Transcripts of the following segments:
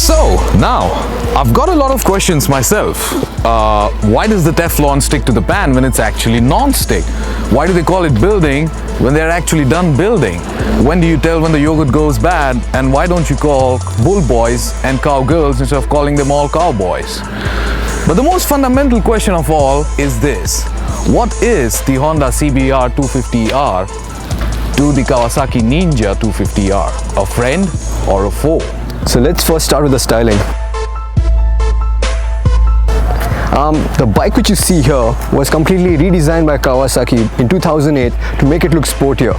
So now I've got a lot of questions myself. Why does the Teflon stick to the pan when it's actually non-stick? Why do they call it building when they're actually done building? When do you tell when the yogurt goes bad? And why don't you call bull boys and cowgirls instead of calling them all cowboys? But the most fundamental question of all is this: what is the Honda CBR 250R to the Kawasaki Ninja 250R? A friend or a foe? So let's first start with the styling. The bike which you see here was completely redesigned by Kawasaki in 2008 to make it look sportier.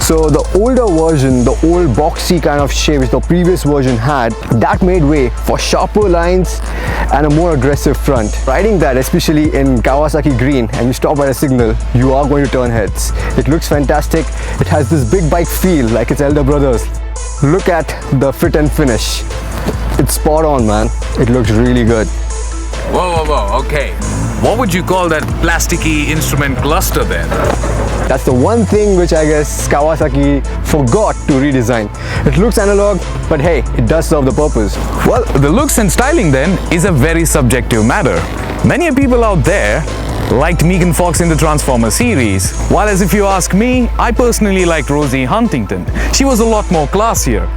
So the older version, the old boxy kind of shape which the previous version had, that made way for sharper lines and a more aggressive front. Riding that, especially in Kawasaki green, and you stop at a signal, you are going to turn heads. It looks fantastic. It has this big bike feel like its elder brothers. Look at the fit and finish. It's spot on, man. It looks really good. Whoa, okay. What would you call that plasticky instrument cluster then? That's the one thing which I guess Kawasaki forgot to redesign. It looks analog, but hey, it does serve the purpose. Well, the looks and styling then is a very subjective matter. Many people out there liked Megan Fox in the Transformers series, while as if you ask me, I personally liked Rosie Huntington. She was a lot more classier.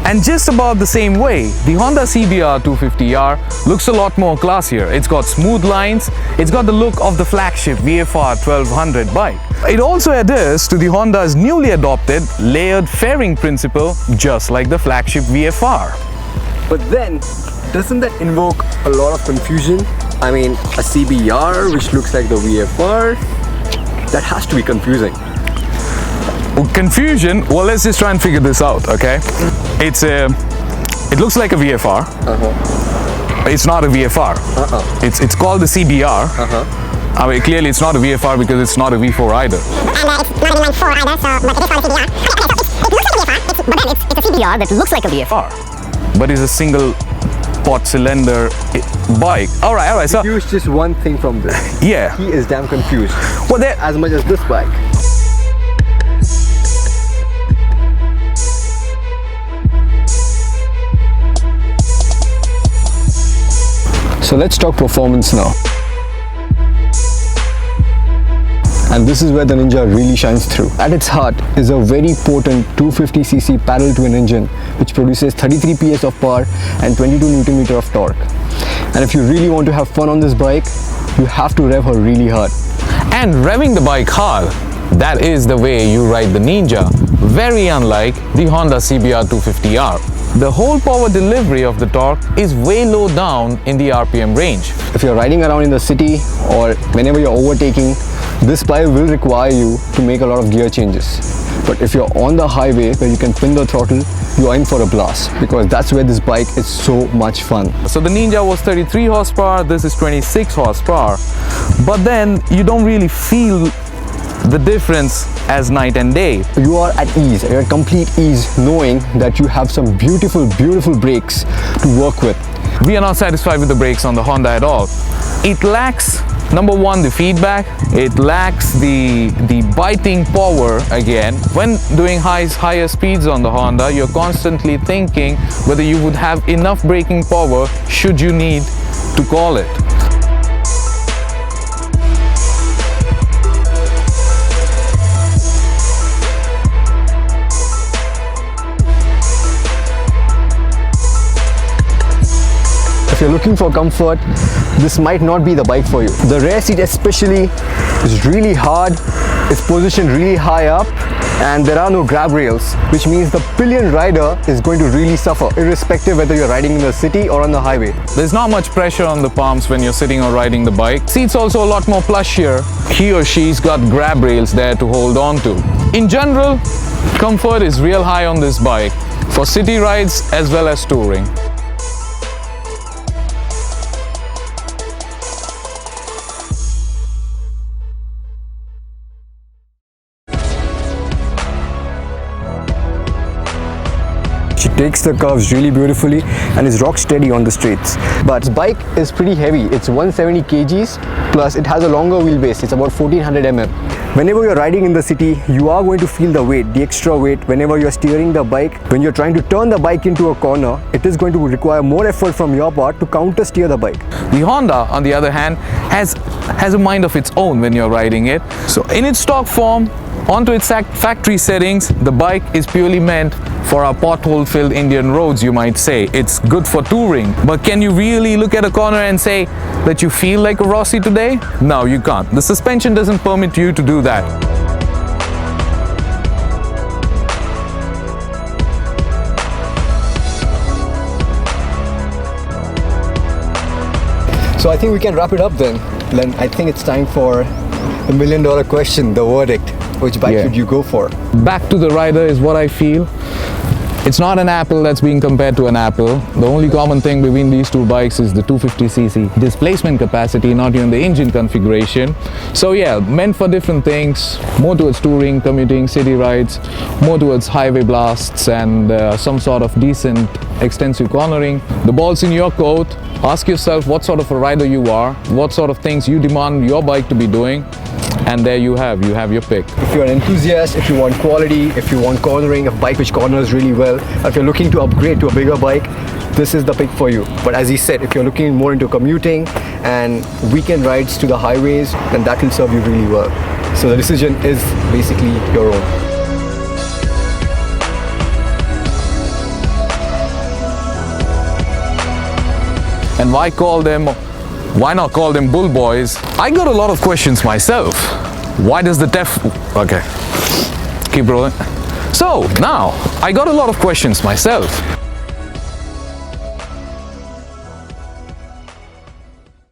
And just about the same way, the Honda CBR 250R looks a lot more classier. It's got smooth lines, it's got the look of the flagship VFR 1200 bike. It also adheres to the Honda's newly adopted layered fairing principle, just like the flagship VFR. But then, doesn't that invoke a lot of confusion? I mean, a CBR which looks like the VFR, that has to be confusing. Confusion? Well, let's just try and figure this out, okay? It looks like a VFR. It's not a VFR. It's called the CBR. I mean, clearly it's not a VFR because it's not a V4 either. And it's not even 4 either, so, but it is called a CBR. It's a CBR that looks like a VFR. But it's a single pot cylinder bike. Alright, so Confused just one thing from this. yeah. He is damn confused. Well, there, As much as this bike. So let's talk performance now. And this is where the Ninja really shines through. At its heart is a very potent 250cc parallel twin engine which produces 33 PS of power and 22 Nm of torque. And if you really want to have fun on this bike, you have to rev her really hard. and revving the bike hard, that is the way you ride the Ninja, very unlike the Honda CBR 250R. The whole power delivery of the torque is way low down in the RPM range. If you're riding around in the city or whenever you're overtaking, this bike will require you to make a lot of gear changes. But if you're on the highway where you can pin the throttle, you're in for a blast, because that's where this bike is so much fun. So the Ninja was 33 horsepower, this is 26 horsepower. But then you don't really feel the difference as night and day. You are at ease, you're at complete ease, knowing that you have some beautiful brakes to work with. We are not satisfied with the brakes on the Honda at all. It lacks, number one, the feedback. It lacks the biting power again. When doing higher speeds on the Honda, you're constantly thinking whether you would have enough braking power should you need to call it. If you're looking for comfort, this might not be the bike for you. The rear seat especially is really hard, it's positioned really high up, and there are no grab rails, which means the pillion rider is going to really suffer, irrespective whether you're riding in the city or on the highway. There's not much pressure on the palms when you're sitting or riding the bike. Seat's also a lot more plush here. He or she's got grab rails there to hold on to. In general, comfort is real high on this bike, for city rides as well as touring. takes the curves really beautifully and is rock steady on the straights. But this bike is pretty heavy. It's 170 kgs plus it has a longer wheelbase. It's about 1400 mm. Whenever you're riding in the city, you are going to feel the weight, the extra weight whenever you're steering the bike. When you're trying to turn the bike into a corner, it is going to require more effort from your part to counter steer the bike. The Honda, on the other hand, has a mind of its own when you're riding it. So in its stock form, onto its factory settings, the bike is purely meant for our pothole-filled Indian roads, you might say. It's good for touring, but can you really look at a corner and say that you feel like a Rossi today? No, you can't. The suspension doesn't permit you to do that. So I think we can wrap it up then. Then I think it's time for the $1 million question, the verdict. Which bike should you go for? Back to the rider is what I feel. It's not an Apple that's being compared to an Apple. The only common thing between these two bikes is the 250cc displacement capacity, not even the engine configuration. So yeah, meant for different things, more towards touring, commuting, city rides, more towards highway blasts and some sort of decent extensive cornering. The ball's in your court. Ask yourself what sort of a rider you are, what sort of things you demand your bike to be doing, and there you have your pick. If you're an enthusiast, if you want quality, if you want cornering, a bike which corners really well, if you're looking to upgrade to a bigger bike, this is the pick for you. But as he said, if you're looking more into commuting and weekend rides to the highways, then that will serve you really well. So the decision is basically your own. And why not call them bull boys? I got a lot of questions myself. Why does the okay, keep rolling. So now I got a lot of questions myself.